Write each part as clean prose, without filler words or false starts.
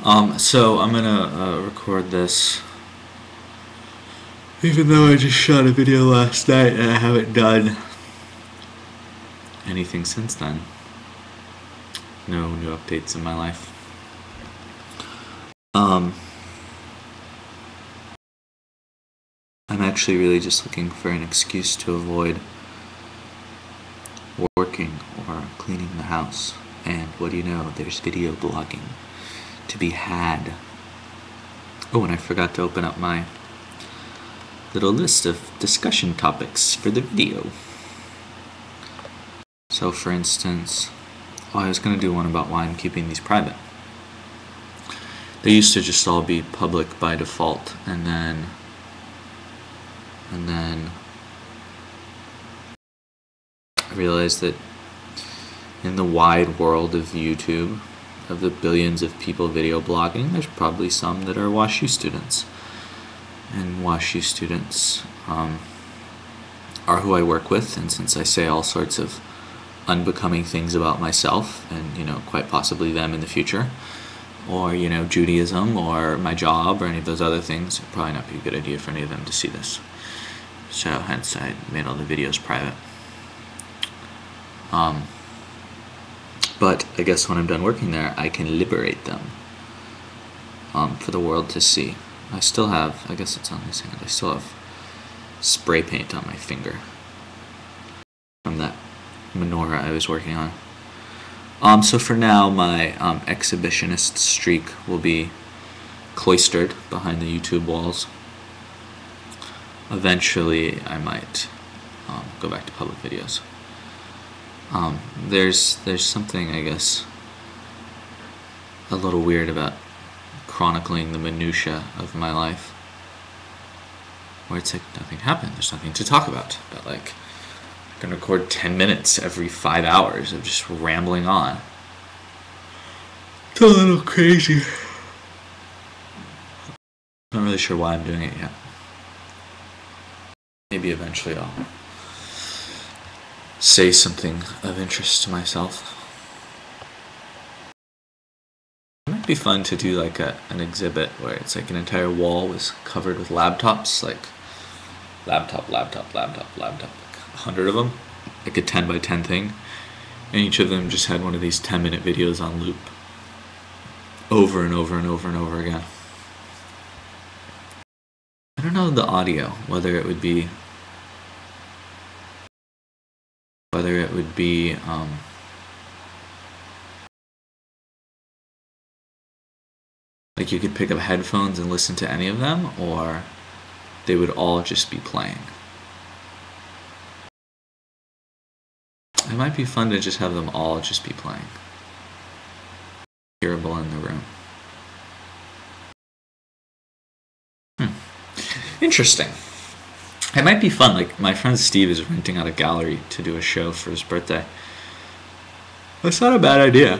So I'm gonna record this, even though I just shot a video last night and I haven't done anything since then. No new updates in my life. I'm actually really just looking for an excuse to avoid working or cleaning the house. And what do you know? There's video blogging to be had. Oh, and I forgot to open up my little list of discussion topics for the video. So for instance, I was going to do one about why I'm keeping these private. They used to just all be public by default, and then I realized that in the wide world of YouTube, of the billions of people video blogging, there's probably some that are WashU students. And WashU students are who I work with, and since I say all sorts of unbecoming things about myself, and quite possibly them in the future, or Judaism or my job or any of those other things, it'd probably not be a good idea for any of them to see this. So hence I made all the videos private. But I guess when I'm done working there, I can liberate them for the world to see. I still have, I guess it's on this hand, I still have spray paint on my finger from that menorah I was working on. So for now, my exhibitionist streak will be cloistered behind the YouTube walls. Eventually, I might go back to public videos. There's something, I guess, a little weird about chronicling the minutiae of my life, where it's like nothing happened, there's nothing to talk about, but like I can record 10 minutes every 5 hours of just rambling on. It's a little crazy. I'm not really sure why I'm doing it yet. Maybe eventually I'll say something of interest to myself. It might be fun to do like an exhibit where it's like an entire wall was covered with laptops, like laptop, like 100 of them, like a 10 by 10 thing, and each of them just had one of these 10-minute videos on loop over and over and over and over again. I don't know the audio, whether it would be like you could pick up headphones and listen to any of them, or they would all just be playing. It might be fun to just have them all just be playing. Hearable in the room. Interesting. It might be fun. Like my friend Steve is renting out a gallery to do a show for his birthday. That's not a bad idea.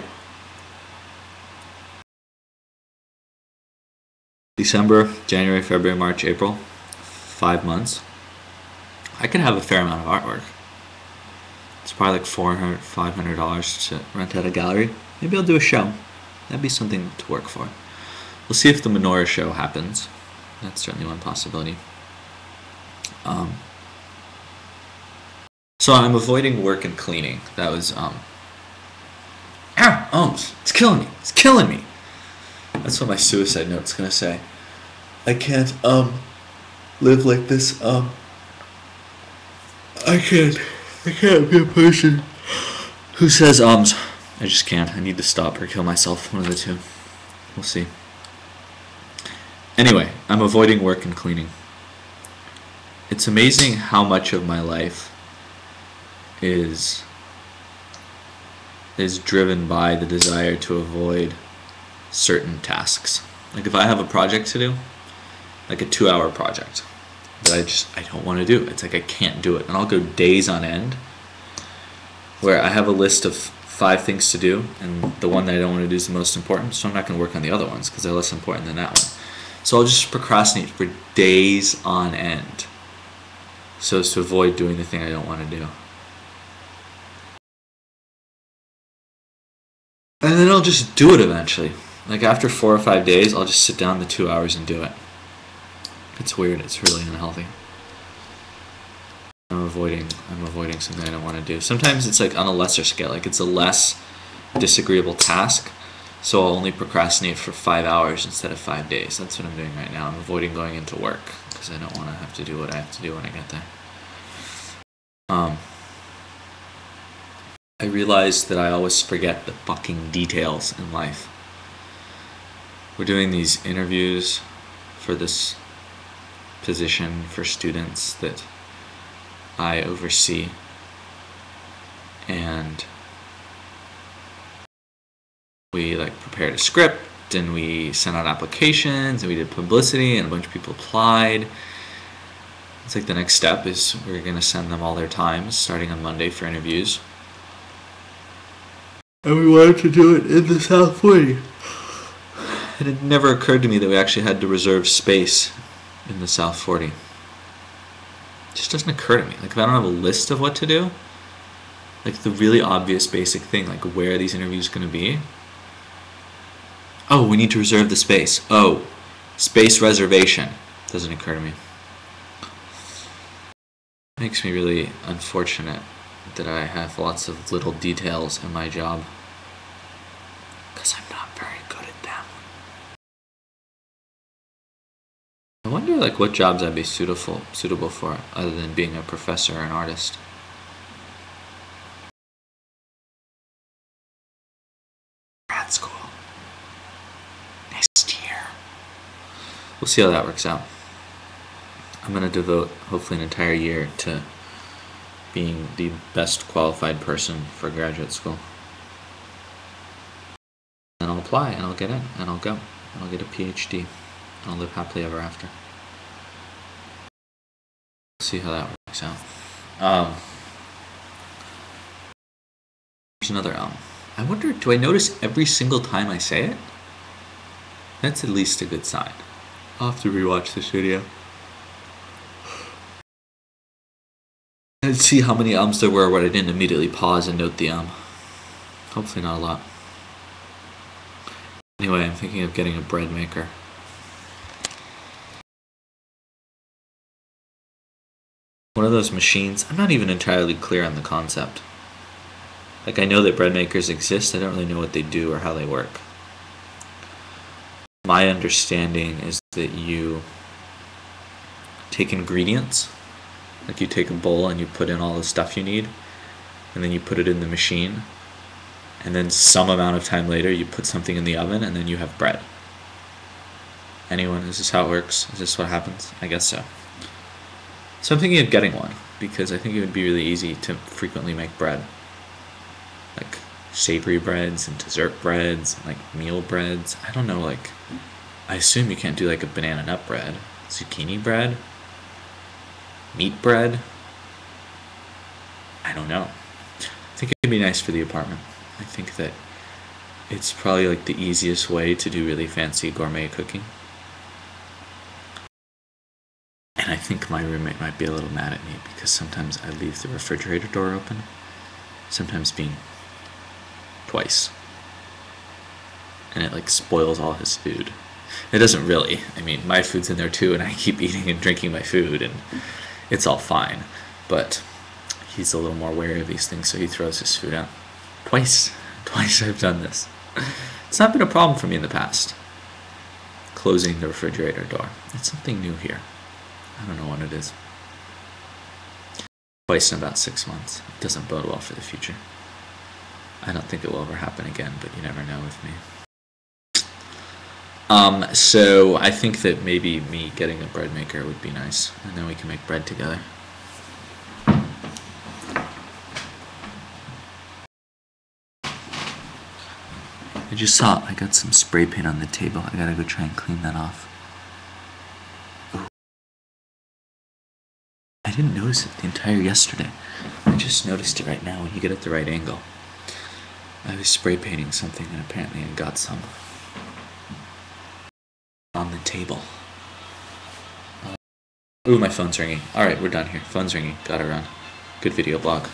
December, January, February, March, April, 5 months. I could have a fair amount of artwork. It's probably like $400, $500 to rent out a gallery. Maybe I'll do a show. That'd be something to work for. We'll see if the menorah show happens. That's certainly one possibility. So I'm avoiding work and cleaning. That was it's killing me. It's killing me. That's what my suicide note's gonna say. I can't live like this. I can't be a person who says I just can't. I need to stop or kill myself. One of the two. We'll see. Anyway, I'm avoiding work and cleaning. It's amazing how much of my life is driven by the desire to avoid certain tasks. Like if I have a project to do, like a 2-hour project that I don't want to do, it's like I can't do it, and I'll go days on end where I have a list of 5 things to do, and the one that I don't want to do is the most important, so I'm not going to work on the other ones because they're less important than that one. So I'll just procrastinate for days on end so as to avoid doing the thing I don't want to do. And then I'll just do it eventually. Like after 4 or 5 days, I'll just sit down the 2 hours and do it. It's weird. It's really unhealthy. I'm avoiding something I don't want to do. Sometimes it's like on a lesser scale, like it's a less disagreeable task, so I'll only procrastinate for 5 hours instead of 5 days. That's what I'm doing right now. I'm avoiding going into work because I don't want to have to do what I have to do when I get there. I realized that I always forget the fucking details in life. We're doing these interviews for this position for students that I oversee, and we like prepared a script and we sent out applications and we did publicity and a bunch of people applied. It's like the next step is we're going to send them all their times starting on Monday for interviews. And we wanted to do it in the South 40. And it never occurred to me that we actually had to reserve space in the South 40. It just doesn't occur to me. Like if I don't have a list of what to do, like the really obvious basic thing, like where are these interviews going to be? Oh, we need to reserve the space. Oh, space reservation. Doesn't occur to me. It makes me really unfortunate that I have lots of little details in my job because I'm not very good at them. I wonder like what jobs I'd be suitable for other than being a professor or an artist. Grad school. Next year. We'll see how that works out. I'm going to devote hopefully an entire year to being the best qualified person for graduate school. And I'll apply and I'll get in and I'll go and I'll get a PhD and I'll live happily ever after. See how that works out. There's another I wonder, do I notice every single time I say it? That's at least a good sign. I'll have to rewatch this video and see how many there were where I didn't immediately pause and note the Hopefully not a lot. Anyway, I'm thinking of getting a bread maker. One of those machines, I'm not even entirely clear on the concept. Like I know that bread makers exist, I don't really know what they do or how they work. My understanding is that you take ingredients, like you take a bowl and you put in all the stuff you need, and then you put it in the machine, and then some amount of time later you put something in the oven and then you have bread. Anyone, is this how it works? Is this what happens? I guess so. So I'm thinking of getting one because I think it would be really easy to frequently make bread. Like savory breads and dessert breads and like meal breads. I don't know, like I assume you can't do like a banana nut bread, zucchini bread, meat bread. I don't know. I think it'd be nice for the apartment. I think that it's probably like the easiest way to do really fancy gourmet cooking. And I think my roommate might be a little mad at me because sometimes I leave the refrigerator door open. Sometimes being twice. And it like spoils all his food. It doesn't really. I mean, my food's in there too and I keep eating and drinking my food and it's all fine. But he's a little more wary of these things, so he throws his food out. Twice I've done this. It's not been a problem for me in the past. Closing the refrigerator door. It's something new here. I don't know what it is. Twice in about 6 months. It doesn't bode well for the future. I don't think it will ever happen again, but you never know with me. So I think that maybe me getting a bread maker would be nice, and then we can make bread together. I just saw I got some spray paint on the table. I gotta go try and clean that off. Ooh. I didn't notice it the entire yesterday. I just noticed it right now when you get at the right angle. I was spray painting something and apparently I got some on the table. Ooh, my phone's ringing. Alright, we're done here. Phone's ringing. Gotta run. Good video blog.